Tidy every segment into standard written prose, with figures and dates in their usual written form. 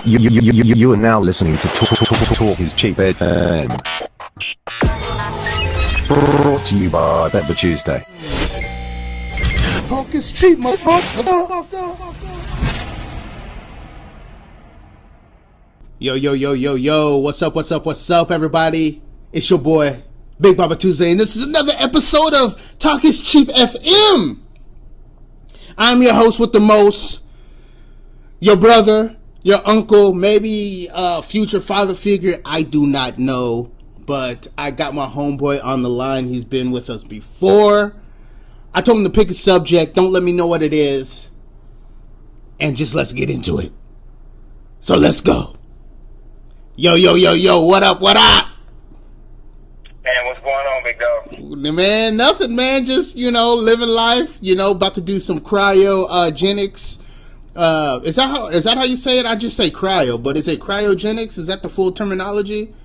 You are now listening to Talk is Cheap FM. Brought to you by Bet for Tuesday. Talk is cheap, motherfucker. Yo, what's up, everybody? It's your boy, Big Baba Tuesday, and this is another episode of Talk is Cheap FM. I'm your host with the most, your brother, your uncle, maybe a future father figure, I do not know, but I got my homeboy on the line. He's been with us before. I told him to pick a subject, don't let me know what it is, and just let's get into it. So let's go. Yo, what up? Man, what's going on, big dog? Man, nothing, man. Just, living life, about to do some cryogenics. Is that how you say it? I just say cryo, but is it cryogenics? Is that the full terminology?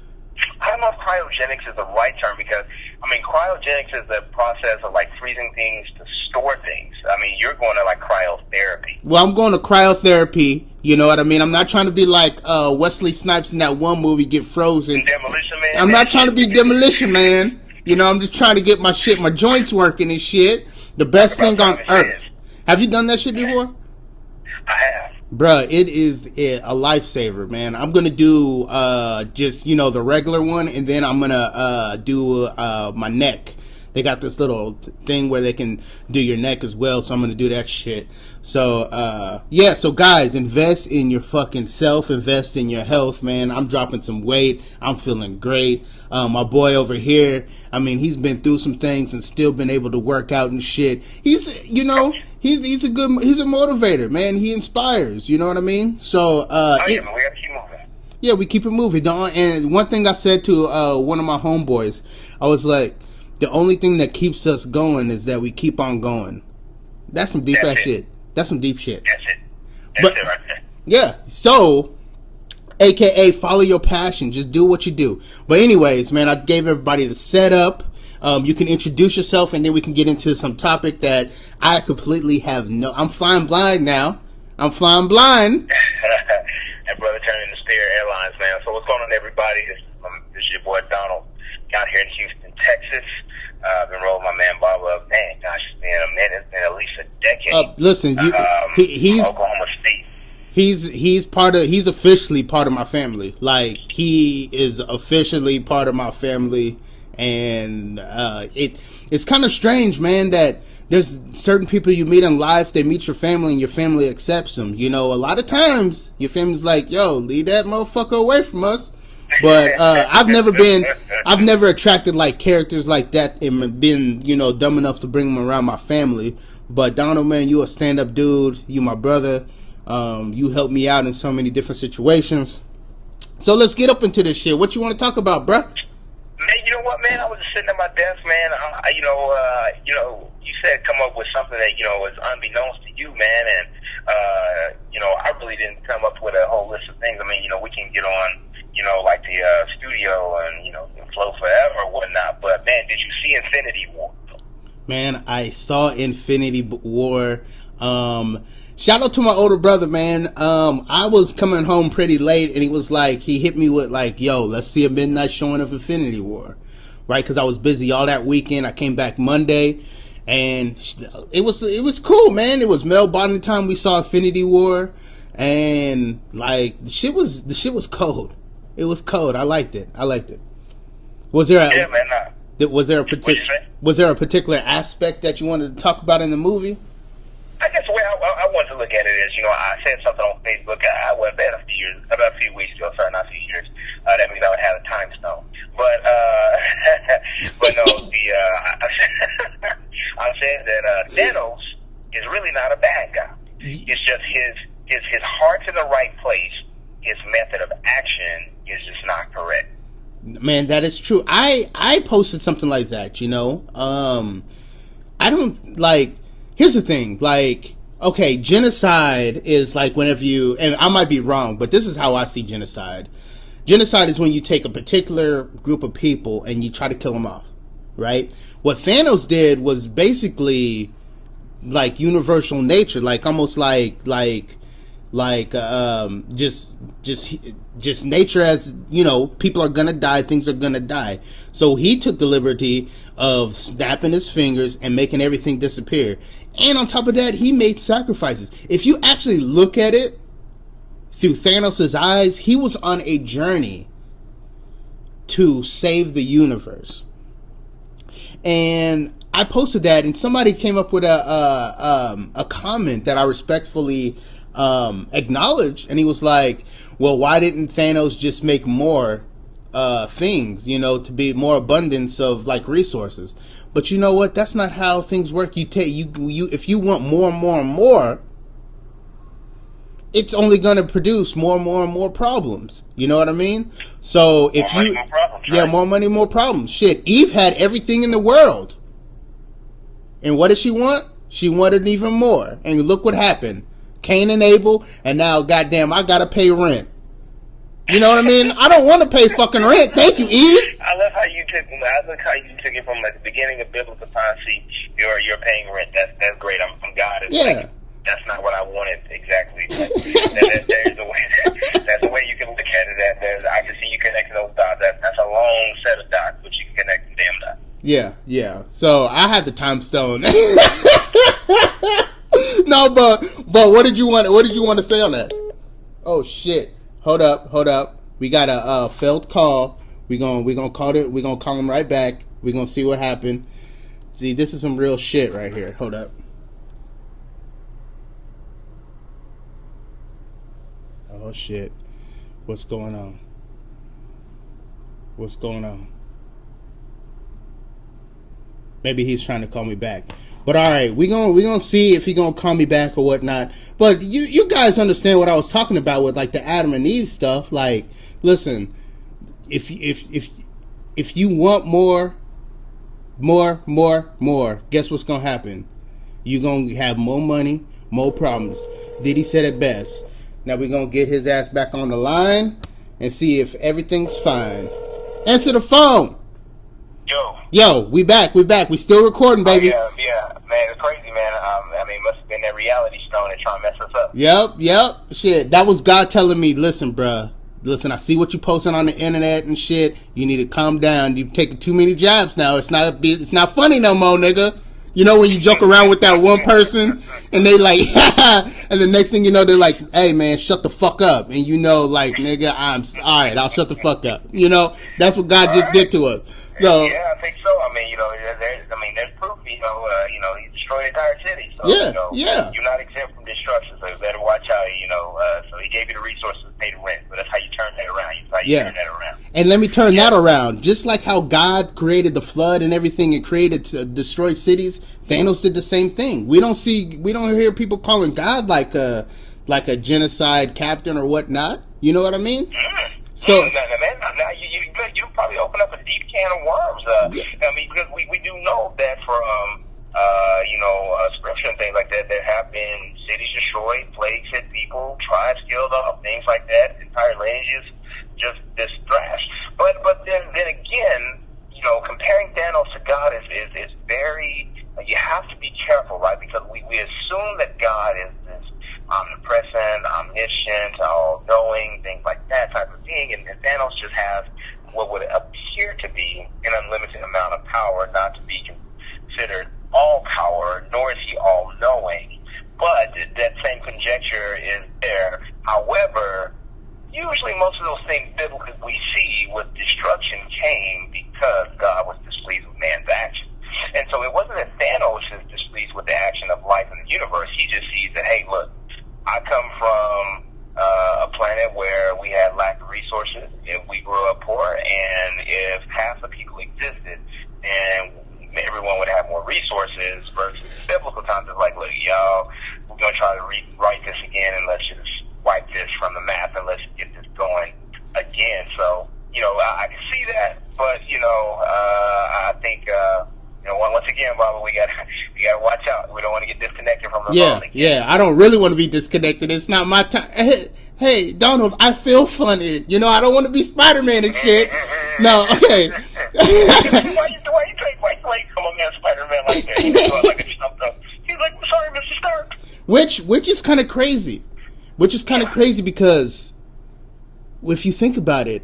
I don't know if cryogenics is the right term because, cryogenics is the process of, freezing things to store things. You're going to, cryotherapy. Well, I'm going to cryotherapy, you know what I mean? I'm not trying to be like Wesley Snipes in that one movie, get frozen. Demolition Man? I'm not trying to be Demolition Man. I'm just trying to get my joints working and shit. The best thing on earth. Have you done that shit before? I have. Bruh, it is a lifesaver, man. I'm gonna do just the regular one, and then I'm gonna do my neck. They got this little thing where they can do your neck as well, so I'm gonna do that shit. So so guys, invest in your fucking self, invest in your health, man. I'm dropping some weight. I'm feeling great. My boy over here, he's been through some things and still been able to work out and shit. He's He's a motivator, man. He inspires, you know what I mean? So, we gotta keep moving. Yeah, we keep it moving. And one thing I said to one of my homeboys, I was like, the only thing that keeps us going is that we keep on going. That's some deep ass shit. That's some deep shit. That's it. That's it right there. Yeah. So, AKA follow your passion. Just do what you do. But anyways, man, I gave everybody the setup. You can introduce yourself, and then we can get into some topic that I completely have I'm flying blind now. I'm flying blind. And brother turning to Spirit Airlines, man. So what's going on, everybody? This is your boy Donald out here in Houston, Texas. I've been rolling my man Bob up. Man, gosh, it's been a minute. It's been at least a decade. Listen, he's Oklahoma State. He's officially part of my family. Like, he is officially part of my family. And it's kind of strange, man, that there's certain people you meet in life, they meet your family and your family accepts them. A lot of times your family's like, yo, leave that motherfucker away from us. But I've never attracted characters like that and been, dumb enough to bring them around my family. But Donald, man, you a stand-up dude. You my brother. You helped me out in so many different situations. So let's get up into this shit. What you want to talk about, bruh? Man, you know what, man? I was just sitting at my desk, man. You said come up with something that, was unbeknownst to you, man. And, I really didn't come up with a whole list of things. We can get on, the studio and flow forever or whatnot. But, man, did you see Infinity War? Man, I saw Infinity War. Shout out to my older brother, man. I was coming home pretty late, and he hit me with yo, let's see a midnight showing of Infinity War, right? Because I was busy all that weekend. I came back Monday, and it was cool, man. It was male bonding time. We saw Infinity War, and the shit was cold. It was cold. I liked it. Was there a particular aspect that you wanted to talk about in the movie? I guess the way I wanted to look at it is, I said something on Facebook. I went bad about a few weeks ago. Sorry, not a few years. That means I would have a time stone. But no, I said that Thanos is really not a bad guy. It's just his heart's in the right place. His method of action is just not correct. Man, that is true. I posted something like that. I don't Here's the thing, okay, genocide is whenever you, and I might be wrong, but this is how I see genocide. Genocide is when you take a particular group of people and you try to kill them off, right? What Thanos did was basically universal nature, almost Like, just nature, as you know, people are gonna die, things are gonna die. So he took the liberty of snapping his fingers and making everything disappear. And on top of that, he made sacrifices. If you actually look at it through Thanos' eyes, he was on a journey to save the universe. And I posted that, and somebody came up with a comment that I respectfully acknowledged, and he was like, well, why didn't Thanos just make more things, you know, to be more abundance of like resources? But you know what? That's not how things work. You if you want more and more and more, it's only going to produce more and more and more problems. You know what I mean? So if more money, more problems, yeah, right? more money, more problems. Shit, Eve had everything in the world, and what did she want? She wanted even more. And look what happened. Cain and Abel, and now, goddamn, I gotta pay rent. You know what I mean? I don't want to pay fucking rent. Thank you, Eve. I love how you took it from like the beginning of biblical prophecy. You're paying rent. That's great. I'm God. It's Yeah. like, that's not what I wanted exactly. But there's a way. That's the way you can look at it. I can see you connecting those dots. That's a long set of dots, but you can connect them damn dots. Yeah. So I had the time stone. No, but what did you want? What did you want to say on that? Oh shit! Hold up. We got a failed call. We gonna call it. We gonna call him right back. We gonna see what happened. See, this is some real shit right here. Hold up. Oh shit! What's going on? Maybe he's trying to call me back. But all right, we gonna see if he gonna call me back or whatnot. But you guys understand what I was talking about with like the Adam and Eve stuff. Like, listen, if you want more, guess what's gonna happen? You gonna have more money, more problems. Diddy said it best. Now we're gonna get his ass back on the line and see if everything's fine. Answer the phone. Yo, we back. We still recording, baby. Yeah, man, it's crazy, man. I mean, it must have been that reality stone and trying to mess us up. Yep. Shit, that was God telling me, listen, bruh. Listen, I see what you posting on the internet and shit. You need to calm down. You've taken too many jabs now. It's not funny no more, nigga. You know when you joke around with that one person and they like, and the next thing you know, they're like, hey man, shut the fuck up. And you know, like, nigga, alright, I'll shut the fuck up. You know, that's what God just did to us. So, yeah, I think so. I mean, you know, there's proof. He destroyed the entire city. So, yeah. You're not exempt from destruction. So you better watch out. So he gave you the resources to pay the rent. But that's how you turn that around. Turn that around. And let me turn that around. Just like how God created the flood and everything, and created to destroy cities, Thanos did the same thing. We don't hear people calling God like a genocide captain or whatnot. You know what I mean? So, now you probably open up a deep can of worms. I mean, because we do know that from scripture and things like that, there have been cities destroyed, plagues hit people, tribes killed off, things like that, entire lineages just thrashed. But then again, comparing Thanos to God is very. You have to be careful, right? Because we assume that God is this omnipresent, omniscient, all-knowing, things like that type of thing, and Thanos just has what would appear to be an unlimited amount of power, not to be considered all power, nor is he all-knowing. But that same conjecture is there. However, usually most of those things biblically we see with destruction came because God was displeased with man's action. And so it wasn't that Thanos is displeased with the action of life in the universe. He just sees that, hey, look, I come from a planet where we had lack of resources, if we grew up poor, and if half the people existed, and everyone would have more resources versus biblical times. It's like, look, y'all, we're going to try to rewrite this again, and let's just wipe this from the map, and let's get this going again. So, I can see that, but, I think... once again, Baba, we gotta watch out. We don't want to get disconnected from the phone again. Yeah, I don't really want to be disconnected. It's not my time. Hey, Donald, I feel funny. I don't want to be Spider-Man and shit. No, okay. Why you come on, man, Spider-Man like that? He's like a jump up. He's like, I'm sorry, Mr. Stark. Which is kind of crazy, which is kind of crazy because if you think about it,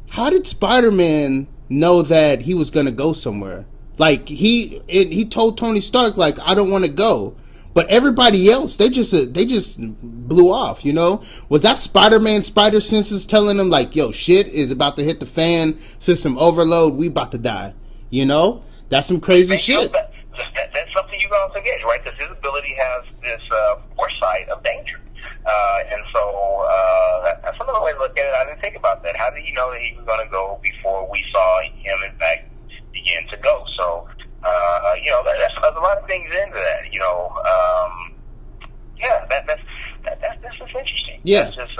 how did Spider-Man know that he was going to go somewhere? Like, he told Tony Stark, like, I don't want to go. But everybody else, they just blew off, you know? Was that Spider-Man spider senses telling them, like, yo, shit is about to hit the fan, system overload, we about to die, you know? That's some crazy shit. That's something you don't forget, right? Because his ability has this foresight of danger. And so that's another way to look at it. I didn't think about that. How did he know that he was going to go before we saw him, in fact, begin to go? So, you know, there's a lot of things into that. You know, yeah, that's just interesting. Yeah, that's just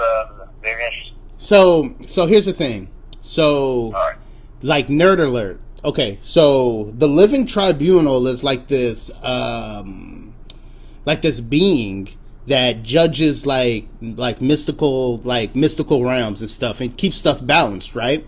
very interesting. So here's the thing. So, right. Like, nerd alert. Okay, so the Living Tribunal is like this being that judges like mystical realms and stuff and keeps stuff balanced, right?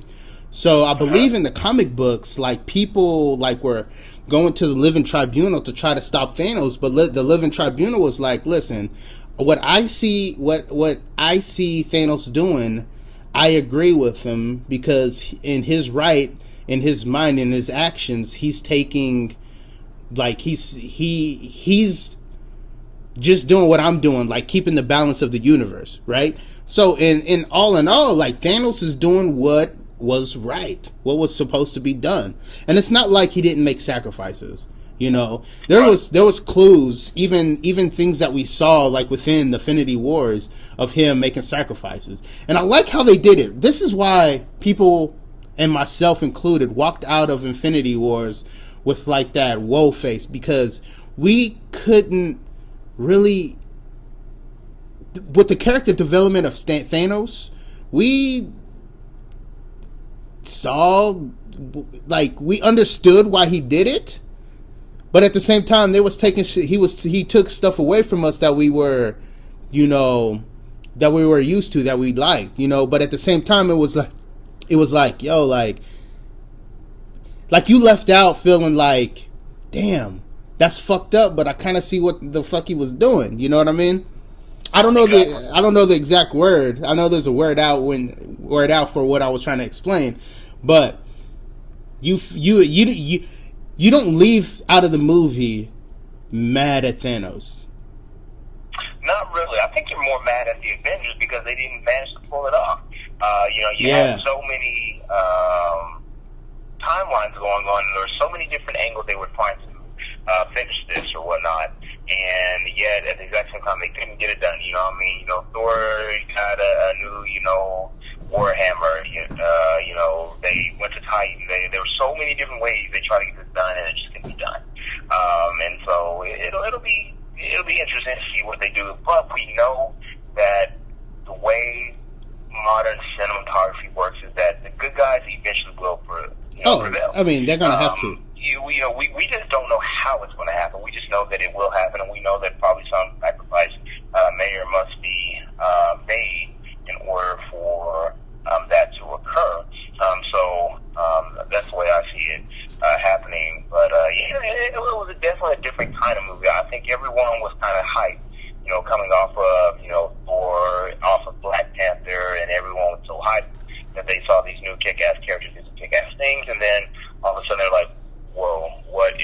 So I believe in the comic books, like, people like were going to the Living Tribunal to try to stop Thanos, but the Living Tribunal was like, listen, what I see Thanos doing, I agree with him, because in his right, in his mind, in his actions, he's taking, like, he's just doing what I'm doing, like keeping the balance of the universe, right? So in all, like, Thanos is doing what was right, what was supposed to be done, and it's not like he didn't make sacrifices. You know, there was clues, even things that we saw, like within the Infinity Wars, of him making sacrifices, and I like how they did it. This is why people, and myself included, walked out of Infinity Wars with like that whoa face, because we couldn't really, with the character development of Thanos, we saw, like, we understood why he did it, but at the same time, they was taking shit. He took stuff away from us that we were, you know, that we were used to, that we liked, you know. But at the same time, it was like, yo, like you left out feeling like, damn, that's fucked up, but I kind of see what the fuck he was doing. You know what I mean? I don't know the exact word. I know there's a word out for what I was trying to explain, but you don't leave out of the movie mad at Thanos. Not really. I think you're more mad at the Avengers because they didn't manage to pull it off. You know, you had so many timelines going on. There were so many different angles they were trying to finish this or whatnot, and yet at the exact same time they couldn't get it done. You know what I mean? You know, Thor got a new, you know, Warhammer. You know, they went to Titan. There were so many different ways they tried to get this done, and it just couldn't be done. And so it'll be interesting to see what they do. But we know that the way modern cinematography works is that the good guys eventually will prevail. I mean, they're gonna have to. We just don't know how it's going to happen. We just know that it will happen, and we know that probably some sacrifice may or must be made in order for that to occur. So that's the way I see it happening. But yeah, it was definitely a different kind of movie. I think everyone was kind of hyped, you know, coming off of, you know, Thor, off of Black Panther, and everyone was so hyped that they saw these new kick-ass characters do some kick-ass things, and then all of a sudden they're like, whoa, what's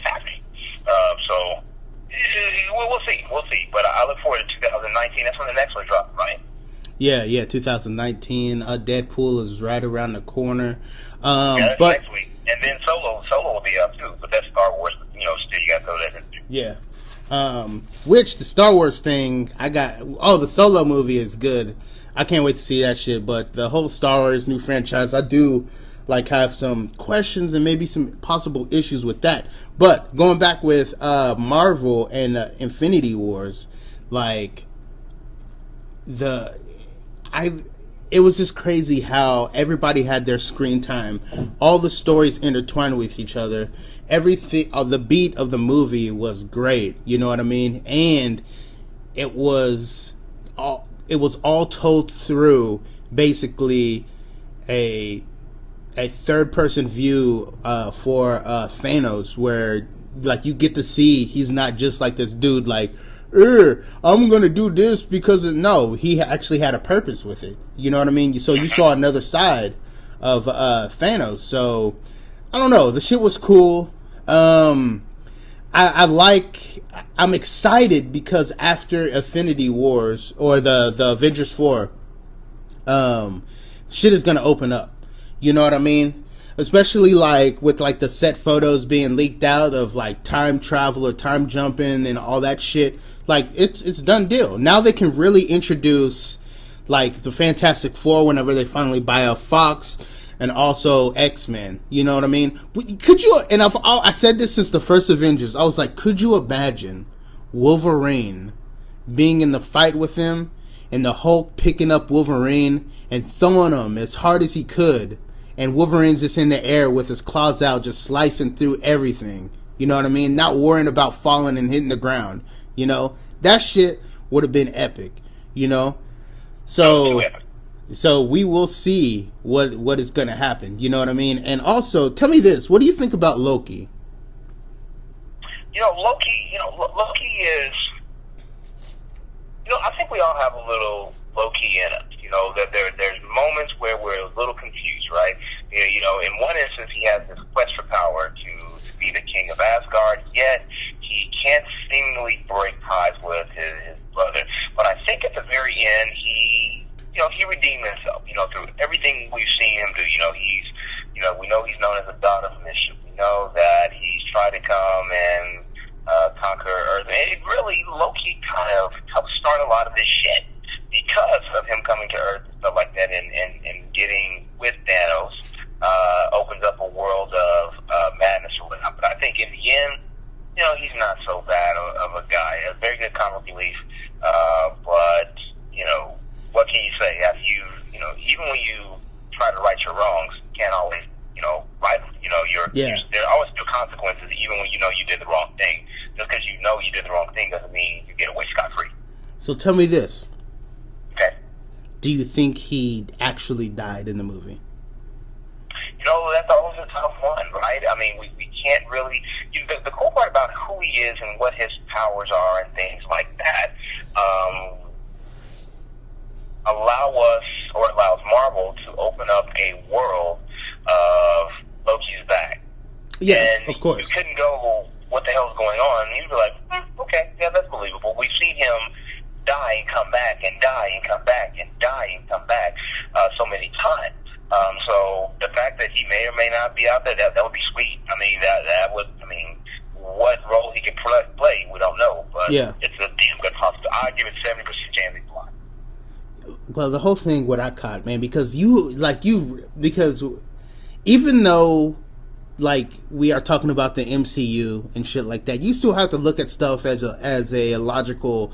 happening? So we'll see. But I look forward to 2019. That's when the next one drops, right? Yeah, 2019. Deadpool is right around the corner. That's but next week, and then Solo will be up too. But that's Star Wars. You know, still you got to throw that in there. Yeah. Which the Star Wars thing, the Solo movie is good. I can't wait to see that shit. But the whole Star Wars new franchise, I do like have some questions and maybe some possible issues with that. But going back with Marvel and Infinity Wars, like it was just crazy how everybody had their screen time. All the stories intertwined with each other. Everything, the beat of the movie was great. You know what I mean? And it was all told through basically a third person view for Thanos, where like you get to see he's not just like this dude like I'm gonna do this because no, he actually had a purpose with it. You know what I mean? So you saw another side of Thanos. So I don't know. The shit was cool. I'm excited because after Infinity Wars or the Avengers 4, shit is gonna open up. You know what I mean? Especially like with like the set photos being leaked out of like time travel or time jumping and all that shit. Like it's done deal. Now they can really introduce like the Fantastic Four whenever they finally buy a Fox, and also X-Men. You know what I mean? Could you? And I said this since the first Avengers. I was like, could you imagine Wolverine being in the fight with him, and the Hulk picking up Wolverine and throwing him as hard as he could, and Wolverine's just in the air with his claws out, just slicing through everything. You know what I mean? Not worrying about falling and hitting the ground. You know, that shit would have been epic. You know, so we will see what is going to happen. You know what I mean? And also, tell me this: what do you think about Loki? Loki is. I think we all have a little Loki in us. That there's moments where we're a little confused, right? In one instance, he has this quest for power to be the king of Asgard, yet he can't seemingly break ties with his brother. But I think at the very end, he redeemed himself. Through everything we've seen him do. We know he's known as a god of mischief. We know that he's tried to come and conquer Earth. And it really, Loki kind of helped start a lot of this shit. Because of him coming to Earth and stuff like that, and getting with Thanos, opens up a world of madness or whatnot. But I think in the end, he's not so bad of a guy. A very good comic relief. But what can you say? After even when you try to right your wrongs, you can't always, right. There are always still consequences, even when you know you did the wrong thing. Just because you know you did the wrong thing doesn't mean you get away scot-free. So tell me this. Okay. Do you think he actually died in the movie? That's always a tough one, right? I mean, we can't really... The cool part about who he is and what his powers are and things like that allows Marvel to open up a world of Loki's back. Yeah, and of course. You couldn't go, what the hell's going on? And you'd be like, okay, yeah, that's believable. We've seen him die and come back and die and come back and die and come back so many times. So the fact that he may or may not be out there, that would be sweet. I mean, what role he could play, we don't know. But yeah, it's a damn good possibility. I'd give it 70% chance he's alive. Well, the whole thing, what I caught, man, because even though, like, we are talking about the MCU and shit like that, you still have to look at stuff as a logical,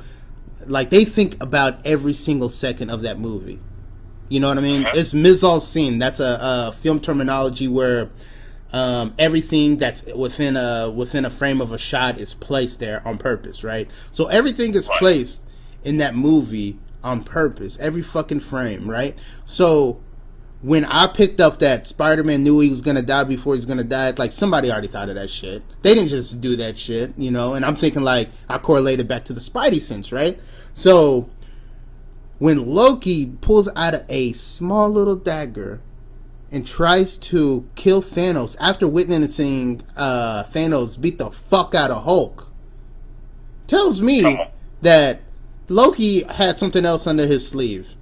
like, they think about every single second of that movie. You know what I mean? Mm-hmm. It's mise en scene. That's a film terminology where everything that's within a frame of a shot is placed there on purpose, right? So everything is placed in that movie on purpose. Every fucking frame, right? So when I picked up that Spider-Man knew he was going to die before he's going to die, like, somebody already thought of that shit. They didn't just do that shit, and I'm thinking, like, I correlated back to the Spidey sense, right? So when Loki pulls out a small little dagger and tries to kill Thanos after witnessing Thanos beat the fuck out of Hulk, tells me that Loki had something else under his sleeve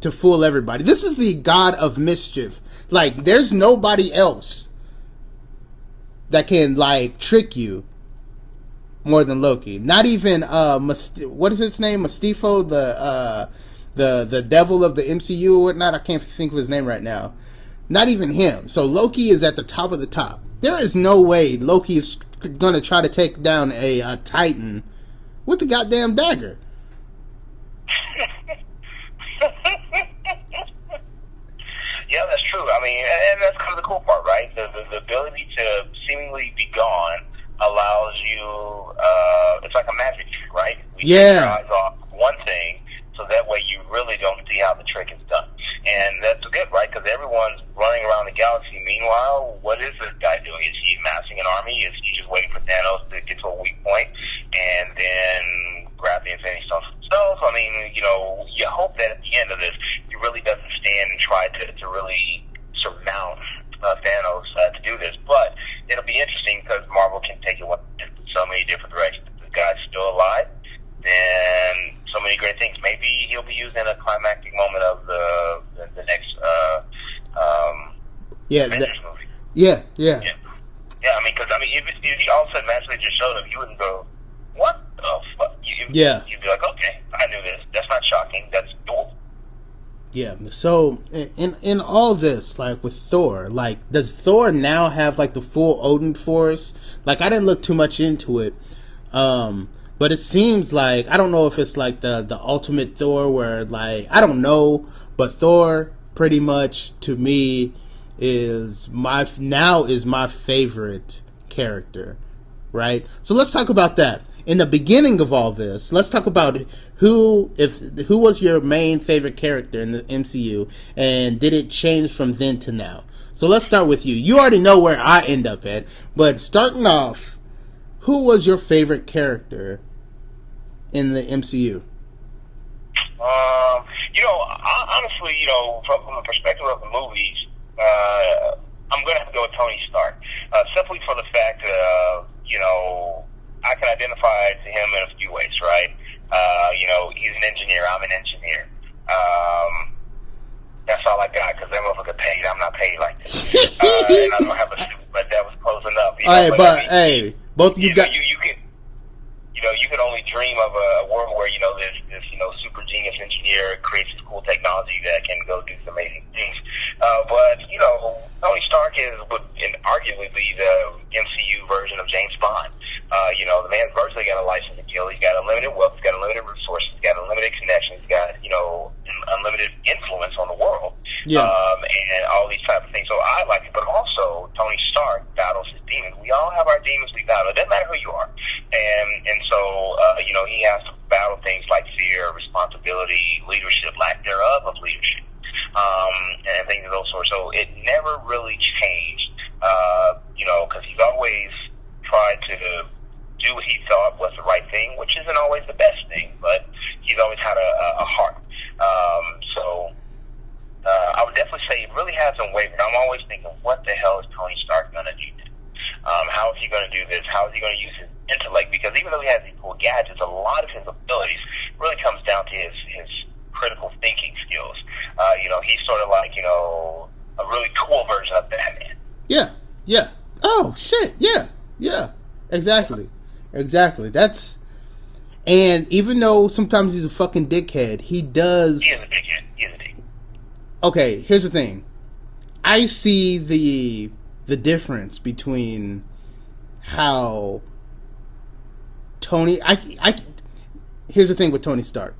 to fool everybody. This is the god of mischief. Like, there's nobody else that can, like, trick you more than Loki. Not even what is his name? Mystifo, the devil of the MCU or whatnot. I can't think of his name right now. Not even him. So Loki is at the top of the top. There is no way Loki is gonna try to take down a Titan with a goddamn dagger. Yeah, that's true. I mean, and that's kind of the cool part, right? The ability to seemingly be gone allows you, it's like a magic trick, right? We take your eyes off one thing, so that way you really don't see how the trick is done. And that's good, right? Because everyone's running around the galaxy. Meanwhile, what is this guy doing? Is he amassing an army? Is he just waiting for Thanos to get to a weak point and then grab the Infinity Stones himself. I mean, you know, you hope that at the end of this, he really doesn't stand and try to really surmount Thanos to do this. But it'll be interesting because Marvel can take it in so many different directions. If the guy's still alive, then so many great things. Maybe he'll be used in a climactic moment of the next Avengers movie. Yeah. Yeah, I mean, because if he all of a sudden magically just showed up, you wouldn't go, "What the fuck?" You'd be like, "Okay, I knew this. That's not shocking. That's dope." Yeah. So in all this, like with Thor, like does Thor now have like the full Odin force? Like I didn't look too much into it, but it seems like I don't know if it's like the ultimate Thor where like I don't know, but Thor pretty much to me is my favorite character, right? So let's talk about that. In the beginning of all this, let's talk about who was your main favorite character in the MCU, and did it change from then to now? So let's start with you. You already know where I end up at, but starting off, who was your favorite character in the MCU? You know, honestly, you know, from the perspective of the movies, I'm going to have to go with Tony Stark, simply for the fact that, you know, I can identify to him in a few ways, right? You know, he's an engineer, I'm an engineer. That's all I got, because that motherfucker paid. I'm not paid like that. And I don't have a suit, but that was close enough. You know, hey, both of you got... You can only dream of a world where, you know, this super genius engineer creates this cool technology that can go do some amazing things. But, you know, Tony Stark would arguably be the MCU version of James Bond. You know, the man's virtually got a license to kill. He's got unlimited wealth. He's got unlimited resources. He's got unlimited connections. He's got, you know, unlimited influence on the world. Yeah. And all these type of things. So I like it. But also, Tony Stark battles his demons. We all have our demons we battle. It doesn't matter who you are. And so, you know, he has to battle things like fear, responsibility, leadership, lack thereof of leadership, and things of those sorts. So it never really changed, you know, because he's always tried to do what he thought was the right thing, which isn't always the best thing, but he's always had a heart. So I would definitely say it really hasn't wavered. I'm always thinking, what the hell is Tony Stark going to do? How is he going to do this? How is he going to use his intellect? Because even though he has these cool gadgets, a lot of his abilities really comes down to his critical thinking skills. You know, he's sort of like, you know, a really cool version of Batman. Yeah. Oh, shit. Yeah. Exactly. That's... And even though sometimes he's a fucking dickhead, he does... He is a dickhead. Okay, here's the thing. I see the difference between how Tony... Here's the thing with Tony Stark.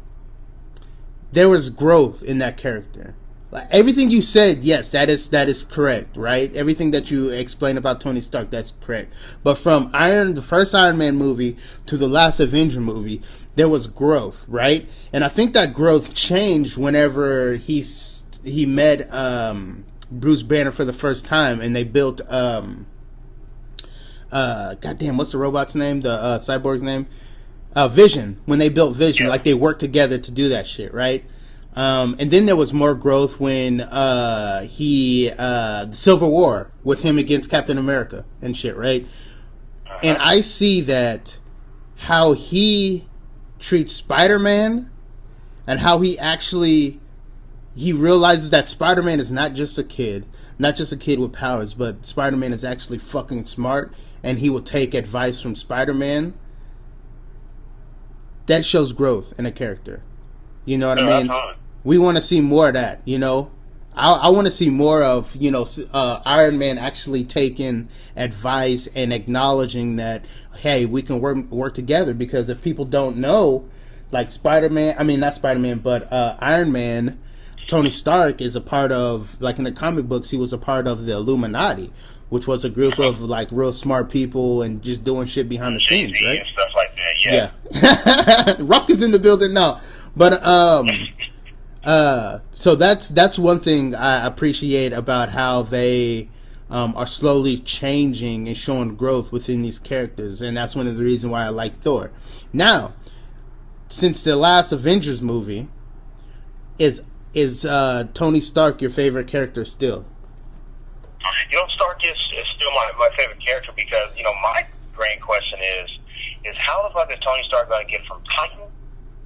There was growth in that character. Like everything you said, yes, that is correct, right? Everything that you explained about Tony Stark, that's correct. But from the first Iron Man movie to the last Avenger movie, there was growth, right? And I think that growth changed whenever he met Bruce Banner for the first time, and they built goddamn, what's the robot's name? The cyborg's name? Vision. When they built Vision, like they worked together to do that shit, right? And then there was more growth when the Civil War with him against Captain America and shit, right? And I see that how he treats Spider-Man and how he realizes that Spider-Man is not just a kid with powers, but Spider-Man is actually fucking smart, and he will take advice from Spider-Man. That shows growth in a character. You know what I mean? We want to see more of that, you know? I want to see more of, you know, Iron Man actually taking advice and acknowledging that, hey, we can work together, because if people don't know, like Iron Man, Tony Stark is a part of, like in the comic books, he was a part of the Illuminati, which was a group of like real smart people and just doing shit behind the scenes, right? And stuff like that, yeah. Rock is in the building now. But so that's one thing I appreciate about how they are slowly changing and showing growth within these characters, and that's one of the reasons why I like Thor. Now, since the last Avengers movie, is Tony Stark your favorite character still? Stark is still my favorite character because, my grand question is how the fuck is Tony Stark going to get from Titan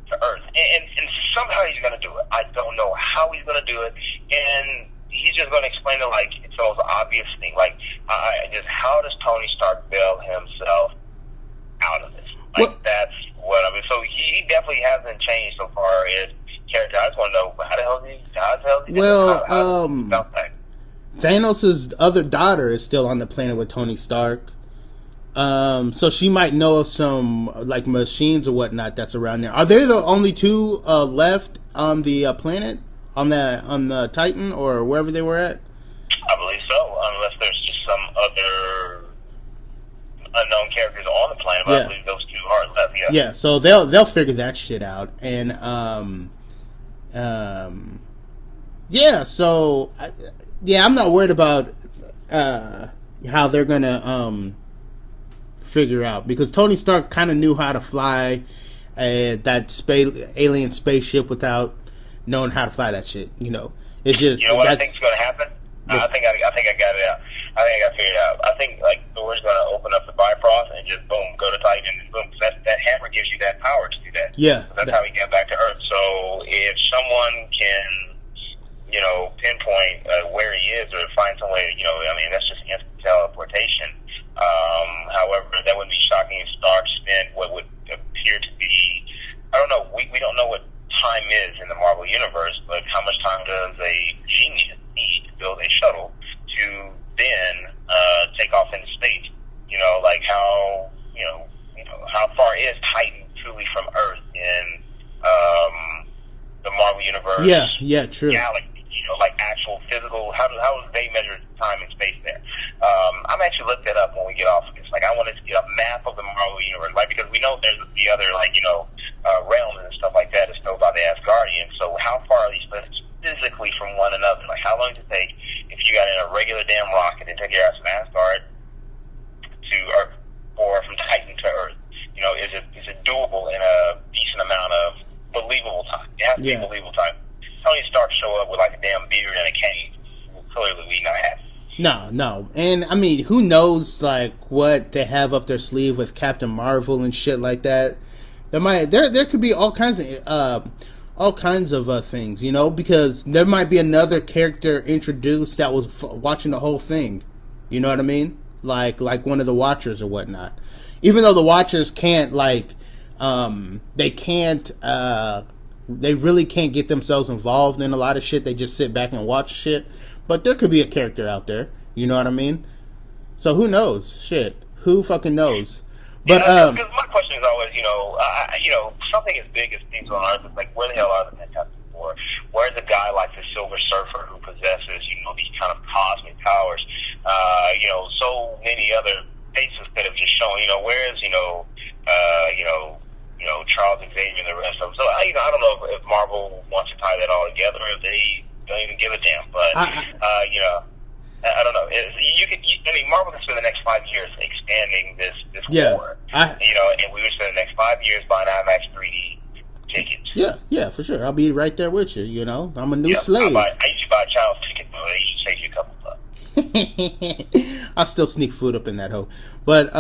to Earth? And somehow he's going to do it. I don't know how he's going to do it. And he's just going to explain it like it's the most obvious thing. Like, just how does Tony Stark bail himself out of this? Like, that's what I mean. So he definitely hasn't changed so far as character. I just want to know how the hell is he? Well, Thanos' other daughter is still on the planet with Tony Stark. So she might know of some like machines or whatnot that's around there. Are they the only two left on the planet, on the Titan or wherever they were at? I believe so, unless there's just some other unknown characters on the planet. But I believe those two are left. Yeah. Yeah. So they'll figure that shit out, and yeah. So I'm not worried about how they're gonna figure out, because Tony Stark kind of knew how to fly that alien spaceship without knowing how to fly that shit. It's just what I think's going to happen. I think I got it out. I think I got it figured out. I think like Thor's going to open up the Bifrost and just boom, go to Titan and boom. That hammer gives you that power to do that. Yeah, that's how he got back to Earth. So if someone can, pinpoint where he is or find some way, that's just instant teleportation. However, that wouldn't be shocking if Stark spent what would appear to be, I don't know, we don't know what time is in the Marvel Universe, but how much time does a genius need to build a shuttle to then take off into space? Like how far is Titan truly from Earth in the Marvel Universe? Yeah, true. Galaxy, like actual physical, how do they measure time and space there? I'm actually looked that up when we get off of this. Like, I wanted to get a map of the Marvel Universe, like, because we know there's the other, like, realms and stuff like that is known by the Asgardians. So how far are these places physically from one another? Like, how long does it take if you got in a regular damn rocket and take your ass from Asgard to Earth, or from Titan to Earth? Is it doable in a decent amount of believable time? It has to be believable time. Tony Stark show up with like a damn beard and a cane. Clearly, we not have. No, and I mean, who knows like what they have up their sleeve with Captain Marvel and shit like that. There could be all kinds of things, because there might be another character introduced that was watching the whole thing. You know what I mean? Like one of the Watchers or whatnot. Even though the Watchers can't they really can't get themselves involved in a lot of shit. They just sit back and watch shit. But there could be a character out there. You know what I mean? So who knows? Shit. Who fucking knows? But because my question is always, something as big as things on Earth is like, where the hell are the Fantastic Four? Where's a guy like the Silver Surfer who possesses, these kind of cosmic powers? So many other faces that have just shown. Where's Charles Xavier and the rest of them. So I don't know if Marvel wants to tie that all together, or if they don't even give a damn. But I don't know. Marvel can spend the next 5 years expanding this war. And we would spend the next 5 years buying IMAX 3D tickets. Yeah, for sure. I'll be right there with you. I'm a new slave. I usually buy a child's ticket, but they usually save you a couple bucks. I'll still sneak food up in that hole. But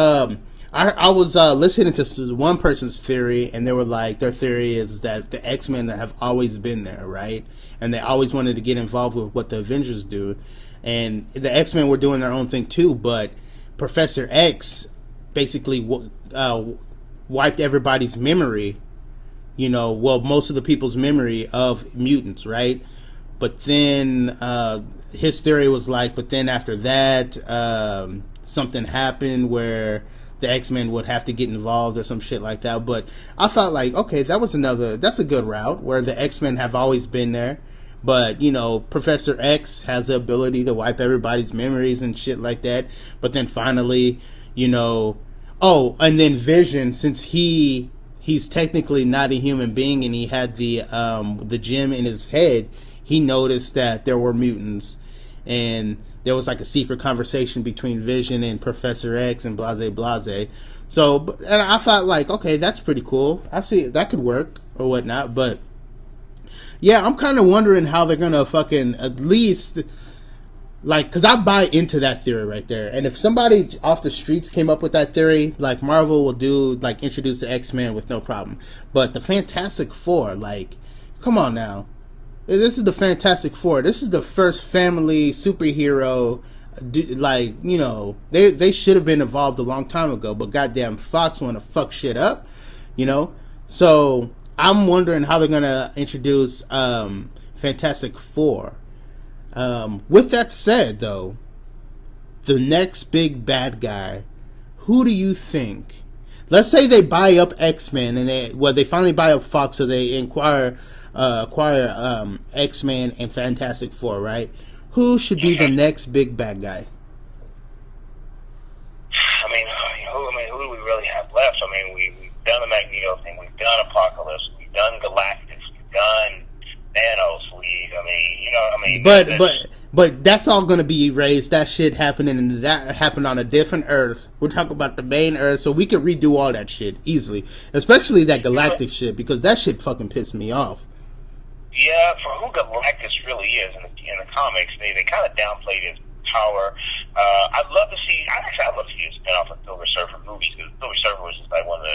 I was listening to one person's theory, and they were like, their theory is that the X-Men have always been there, right? And they always wanted to get involved with what the Avengers do. And the X-Men were doing their own thing too, but Professor X basically wiped everybody's memory, most of the people's memory of mutants, right? But then his theory was like, but then after that, something happened where the X-Men would have to get involved or some shit like that. But I thought like, okay, that's a good route where the X-Men have always been there. But, Professor X has the ability to wipe everybody's memories and shit like that. But then finally, and then Vision, since he's technically not a human being and he had the gem in his head, he noticed that there were mutants and there was like a secret conversation between Vision and Professor X and blase blase. So, and I thought like, okay, that's pretty cool. I see that could work or whatnot. But yeah, I'm kind of wondering how they're gonna fucking at least. Like, because I buy into that theory right there. And if somebody off the streets came up with that theory, like, Marvel will do, like, introduce the X-Men with no problem. But the Fantastic Four, like, come on now. This is the Fantastic Four. This is the first family superhero. Like, you know, they should have been involved a long time ago. But goddamn, Fox want to fuck shit up, you know? So, I'm wondering how they're going to introduce Fantastic Four. With that said, though, the next big bad guy, who do you think? Let's say they buy up X-Men and they finally buy up Fox, so they acquire X-Men and Fantastic Four, right? Who should be the next big bad guy? Who do we really have left? I mean, we've done the Magneto thing, we've done Apocalypse, we've done Galactus, we've done Thanos. But that's all gonna be erased. That shit happened on a different Earth. We're talking about the main Earth, so we can redo all that shit easily. Especially that Galactic shit, because that shit fucking pissed me off. Yeah, for who Galactus really is in the comics, they kind of downplayed his power. I'd love to see a spin-off of Silver Surfer movies, because Silver Surfer was just like one of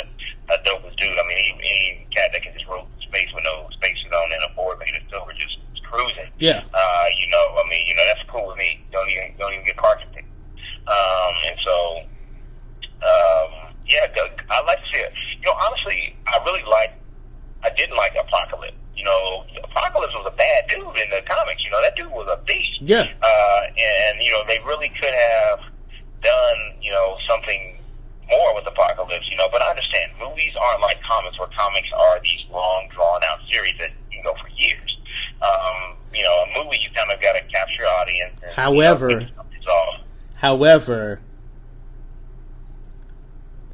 the dopest dude. I mean, he cat that can just roll through space with no spacesuit on and a board made of silver, just cruising. Yeah. That's cool with me. Don't even get parking tickets. I'd like to see it. Honestly, I didn't like Apocalypse. Apocalypse was a bad dude in the comics. That dude was a beast. Yeah. And they really could have done, something more with Apocalypse, but I understand movies aren't like comics, where comics are these long, drawn-out series that can go for years. A movie, you kind of got to capture audience. And, However,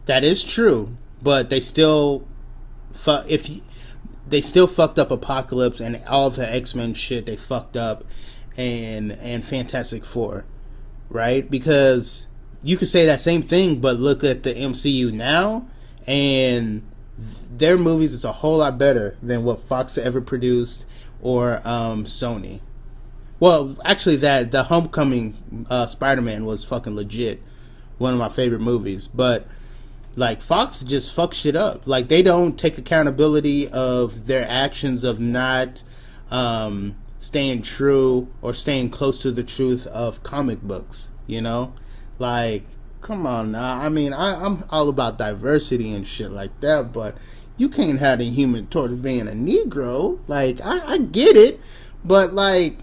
that is true, but they still fucked up Apocalypse and all the X-Men shit they fucked up, and Fantastic Four, right? Because you could say that same thing, but look at the MCU now, and their movies is a whole lot better than what Fox ever produced or Sony. Well, actually, the Homecoming Spider-Man was fucking legit, one of my favorite movies, but like Fox just fucks shit up. Like, they don't take accountability of their actions of not staying true or staying close to the truth of comic books, Like, come on now. I mean, I'm all about diversity and shit like that, but you can't have the Human Torch being a Negro. Like, I get it, but like,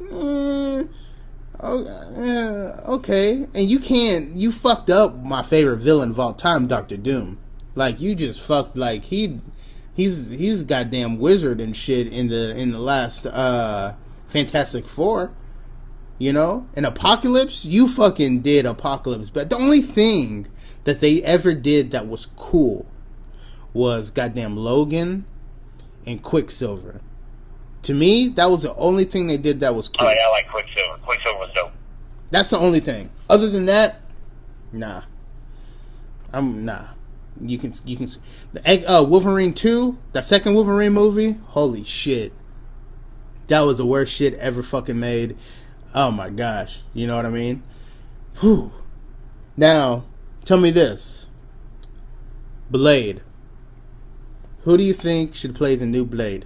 okay. And you fucked up my favorite villain of all time, Dr. Doom. Like, you just fucked, like, he's a goddamn wizard and shit in the last Fantastic Four. In Apocalypse, you fucking did Apocalypse. But the only thing that they ever did that was cool was goddamn Logan and Quicksilver. To me, that was the only thing they did that was cool. Oh, yeah, I like Quicksilver. Quicksilver was dope. That's the only thing. Other than that, nah. Nah. You can. The Wolverine 2, that second Wolverine movie, holy shit. That was the worst shit ever fucking made. Oh my gosh. You know what I mean? Whew. Now, tell me this. Blade. Who do you think should play the new Blade?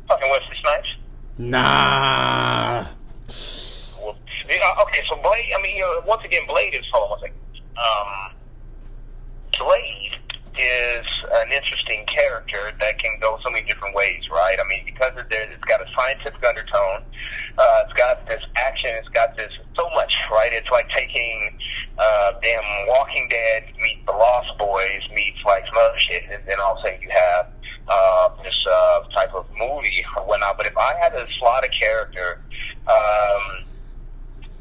Fucking Wesley Snipes? Nah. Well, okay, so Blade, once again, Blade is, hold on one second. Blade is an interesting character that can go so many different ways, right? Because it's got a scientific undertone, it's got this action, it's got this so much, right? It's like taking damn Walking Dead meets The Lost Boys meets like some other shit, and then all of a sudden you have this type of movie or whatnot. But if I had to slot a character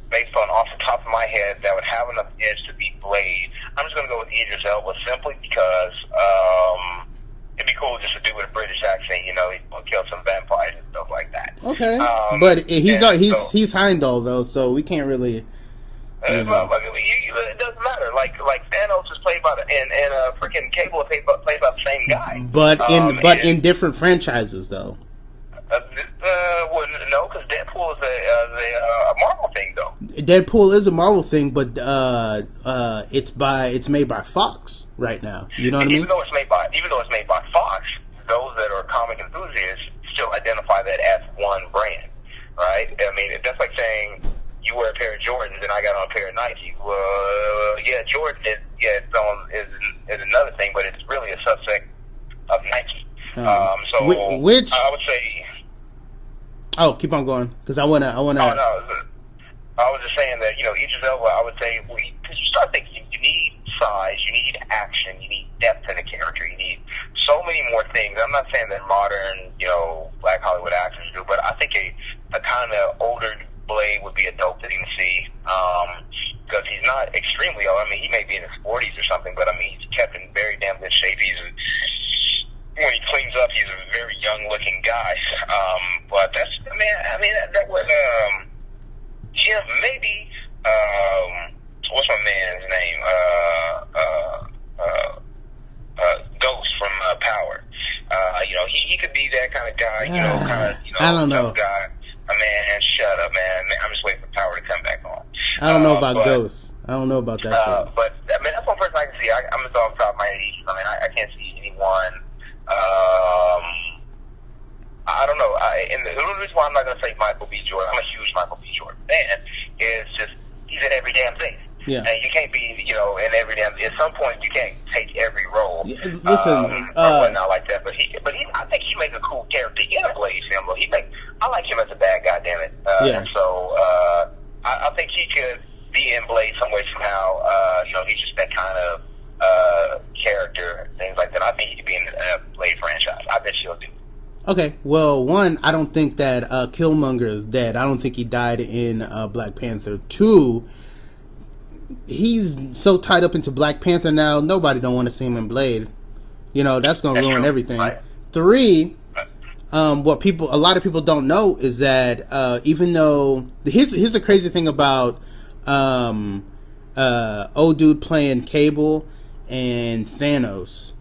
based on off the top of my head that would have enough edge to be Blade, I'm just going to go with Idris Elba, simply because it'd be cool just to do with a British accent, he's going to kill some vampires and stuff like that. Okay, but so, he's Heimdall though, so we can't really. It doesn't matter. Like Thanos is played by freaking Cable is played by the same guy. But in different franchises though. Well, no, because Deadpool is a Marvel thing though. Deadpool is a Marvel thing, but it's made by Fox right now. You know what I mean? Even though it's made by Fox, those that are comic enthusiasts still identify that as one brand, right? I mean, that's like saying you wear a pair of Jordans and I got on a pair of Nike. Well, yeah, Jordan is another thing, but it's really a subset of Nike. So which I would say. Oh, keep on going, because I wanna. Oh no, I was just saying that Idris Elba. I would say because you start thinking you need size, you need action, you need depth in a character, you need so many more things. I'm not saying that modern Black Hollywood actors do, but I think a kind of older Blade would be a dope thing to see because he's not extremely old. I mean, he may be in his 40s or something, but I mean, he's kept in very damn good shape. When he cleans up, he's a very young-looking guy. But that would, maybe. What's my man's name? Ghost from Power. He could be that kind of guy. I don't know. Guy. Man, shut up, man. I'm just waiting for Power to come back on. I don't know about Ghost. I don't know about that shit. But I mean, that's one person I can see. I'm just off the top of my head. I mean, I can't see anyone. I don't know. And the reason why I'm not going to say Michael B. Jordan, I'm a huge Michael B. Jordan fan, is just he's in every damn thing. Yeah. And you can't be, in every damn. At some point, you can't take every role. Yeah, listen, or whatnot like that. But I think he makes a cool character in a Blade film. I like him as a bad guy. Damn it. And so I think he could be in Blade some way somehow. He's just that kind of character, things like that. I think he could be in the Blade franchise. I bet she'll do. Okay, well, one, I don't think that Killmonger is dead. I don't think he died in Black Panther. Two, he's so tied up into Black Panther now, nobody don't want to see him in Blade. That's going to ruin everything. Right. Three, what a lot of people don't know is that even though, here's the crazy thing about old dude playing Cable and Thanos,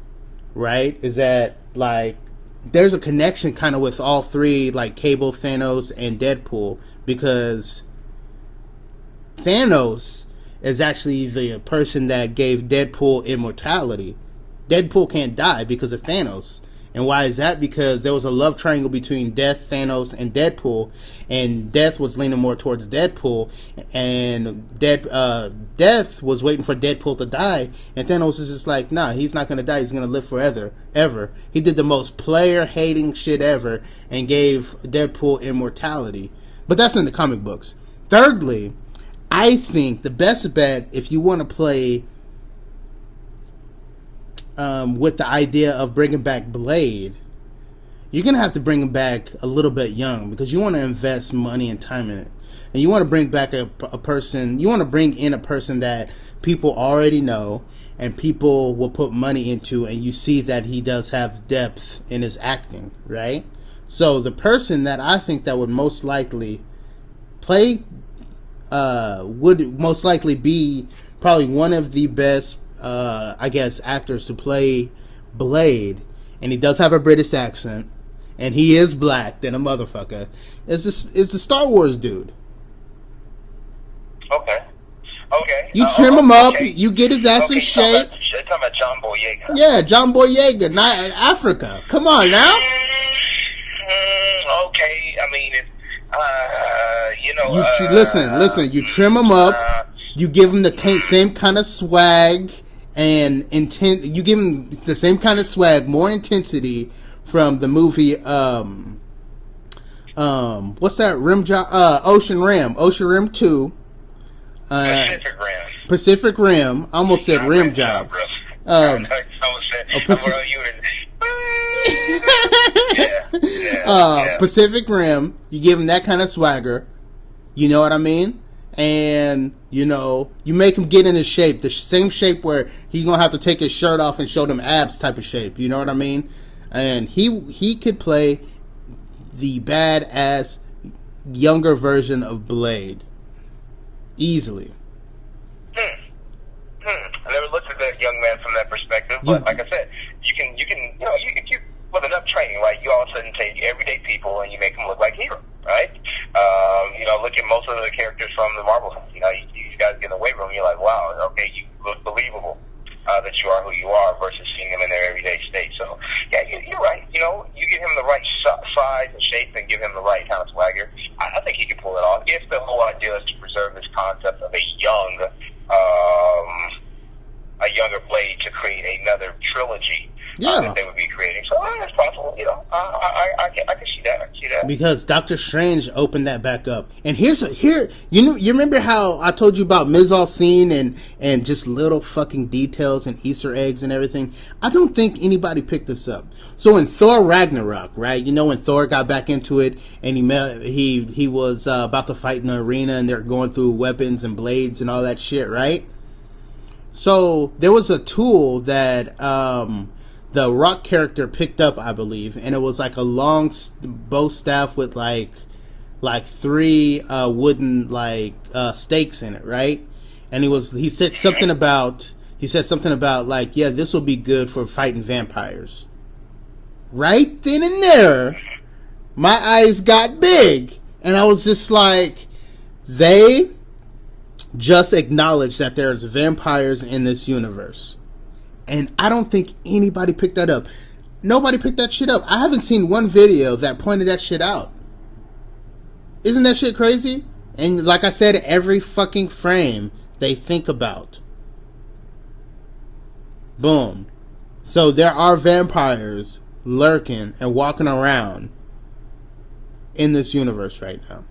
right, is that, like, there's a connection kind of with all three, like Cable, Thanos, and Deadpool, because Thanos is actually the person that gave Deadpool immortality. Deadpool can't die because of Thanos. And why is that? Because there was a love triangle between Death, Thanos, and Deadpool, and Death was leaning more towards Deadpool, and Death was waiting for Deadpool to die, and Thanos is just like, nah, he's not going to die, he's going to live forever, ever. He did the most player-hating shit ever, and gave Deadpool immortality. But that's in the comic books. Thirdly, I think the best bet, if you want to play with the idea of bringing back Blade, you're going to have to bring him back a little bit young, because you want to invest money and time in it. And you want to bring back a person, you want to bring in a person that people already know and people will put money into, and you see that he does have depth in his acting, right? So the person that I think that would most likely play, would most likely be probably one of the best actors to play Blade, and he does have a British accent, and he is black than a motherfucker, is the Star Wars dude. Okay. You trim him up, you get his ass in shape. You're talking about John Boyega. Yeah, John Boyega, not Africa. Come on now. Okay, I mean, listen, you trim him up, you give him the same kind of swag and intent. You give him the same kind of swag, more intensity from the movie. What's that? Ocean Rim 2. Pacific Rim. I almost said Rim Job. Pacific Rim. You give him that kind of swagger. You know what I mean? And, you make him get in his shape, the same shape where he's going to have to take his shirt off and show them abs type of shape. You know what I mean? And he could play the badass younger version of Blade. Easily. I never looked at that young man from that perspective, but like I said, you can, if you with enough training, right, you all of a sudden take everyday people and you make them look like heroes, right? Look at most of the characters from the Marvel films. You guys get in the weight room, you're like, wow, okay, you look believable that you are who you are versus seeing them in their everyday state. So, yeah, you're right. You give him the right size and shape and give him the right kind of swagger. I think he can pull it off. If the whole idea is to preserve this concept of a younger Blade to create another trilogy that they would be creating. So it's possible, I can see that. Because Doctor Strange opened that back up. And you remember how I told you about Mizal scene and just little fucking details and Easter eggs and everything? I don't think anybody picked this up. So in Thor Ragnarok, right? When Thor got back into it and he was about to fight in the arena and they're going through weapons and blades and all that shit, right? So there was a tool that the Rock character picked up, I believe, and it was like a long bow staff with like 3 wooden stakes in it, right? And he said something about like, yeah, this will be good for fighting vampires. Right then and there, my eyes got big, and I was just like, they just acknowledged that there's vampires in this universe. And I don't think anybody picked that up. Nobody picked that shit up. I haven't seen one video that pointed that shit out. Isn't that shit crazy? And like I said, every fucking frame they think about. Boom. So there are vampires lurking and walking around in this universe right now.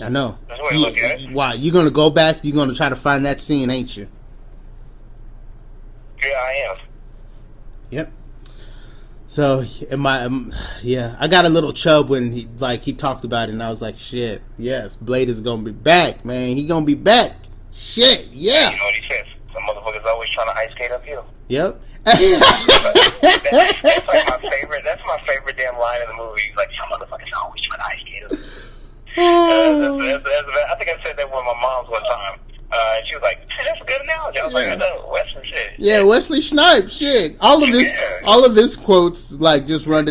I know. That's the way to look at it. Why? You're going to go back, you're going to try to find that scene, ain't you? Yeah, I am. Yep. So, I got a little chub when he talked about it, and I was like, shit, yes, Blade is going to be back, man. He going to be back. Shit, yeah. You know what he says? Some motherfuckers always trying to ice skate uphill. Yep. That's like my favorite. That's my favorite damn line in the movie. He's like, some motherfuckers always trying to ice skate uphill. I think I said that with my mom's one time. And she was like, hey, that's a good analogy. I was like, I know, Wesley shit. Yeah, Wesley Snipes shit. All of his quotes like just run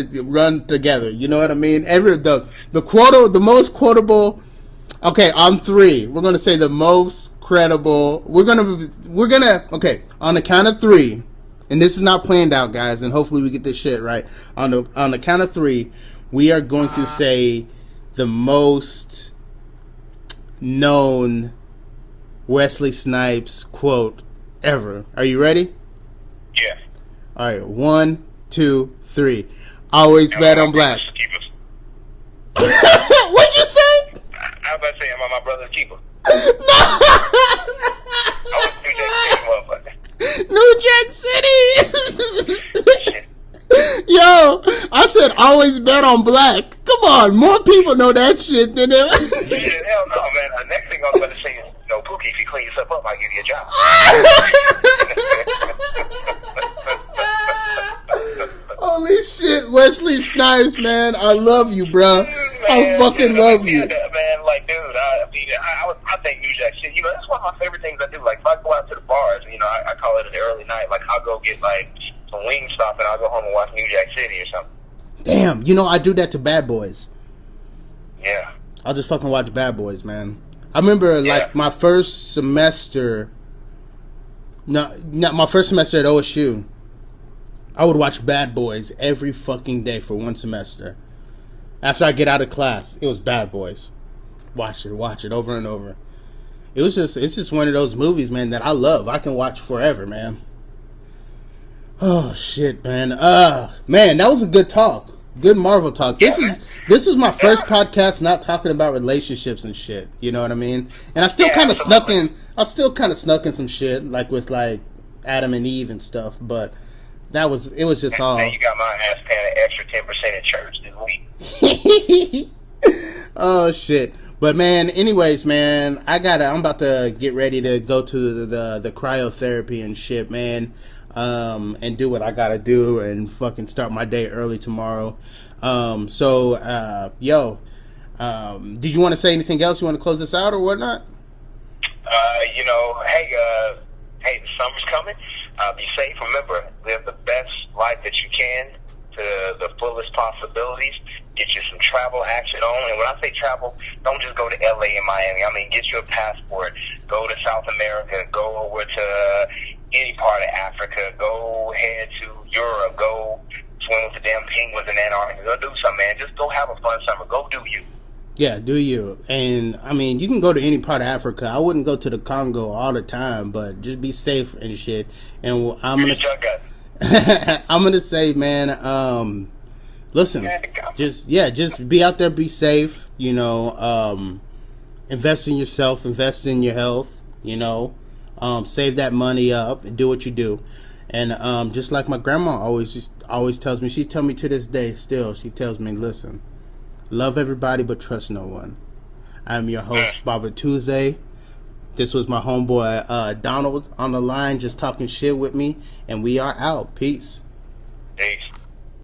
together. You know what I mean? The most quotable. Okay, on 3, we're gonna say the most credible. We're gonna okay, on the count of 3, and this is not planned out, guys, and hopefully we get this shit right. On the count of 3, we are going to say the most known Wesley Snipes quote ever. Are you ready? Yeah. All right. 1, 2, 3. Always bet on black. What'd you say? I was about to say, am I my brother's keeper? No. I was New Jack City. Yo, I said always bet on black. Come on, more people know that shit than him. Shit, hell no, man. Next thing I'm going to say is, no, Pookie, if you clean yourself up, I'll give you a job. Holy shit, Wesley Snipes, man. I love you, bro. I fucking love you. Man, like, dude, I think New Jack City, that's one of my favorite things I do. Like, if I go out to the bars, I call it an early night. Like, I'll go get, like, some Wingstop and I'll go home and watch New Jack City or something. Damn, I do that to Bad Boys. Yeah. I'll just fucking watch Bad Boys, man. I remember, like, my first semester, not my first semester at OSU, I would watch Bad Boys every fucking day for one semester. After I get out of class, it was Bad Boys. Watch it over and over. It's just one of those movies, man, that I love. I can watch forever, man. Oh shit, man. Man, that was a good talk. Good Marvel talk. This was my first podcast not talking about relationships and shit. You know what I mean? And I still kind of snuck in some shit, like with like Adam and Eve and stuff, but it was just all. Now you got my ass paying an extra 10% in church this week. Oh shit. But man, anyways, man, I'm about to get ready to go to the cryotherapy and shit, man. and do what I gotta do and fucking start my day early tomorrow. Did you want to say anything else? You want to close this out or whatnot? Hey, the summer's coming. Be safe. Remember, live the best life that you can to the fullest possibilities. Get you some travel action on. And when I say travel, don't just go to LA and Miami. I mean, get you a passport. Go to South America. Go over to any part of Africa. Go head to Europe. Go swim with the damn penguins in Antarctica. Go do something, man. Just go have a fun summer. Go do you. Yeah, do you. And, I mean, you can go to any part of Africa. I wouldn't go to the Congo all the time, but just be safe and shit. And I'm going to say, man, listen, just be out there, be safe, invest in yourself, invest in your health, save that money up and do what you do. And just like my grandma always tells me, she tells me to this day still, she tells me, listen, love everybody but trust no one. I'm your host, Baba Tuesday. This was my homeboy Donald on the line just talking shit with me, and we are out. Peace. Peace.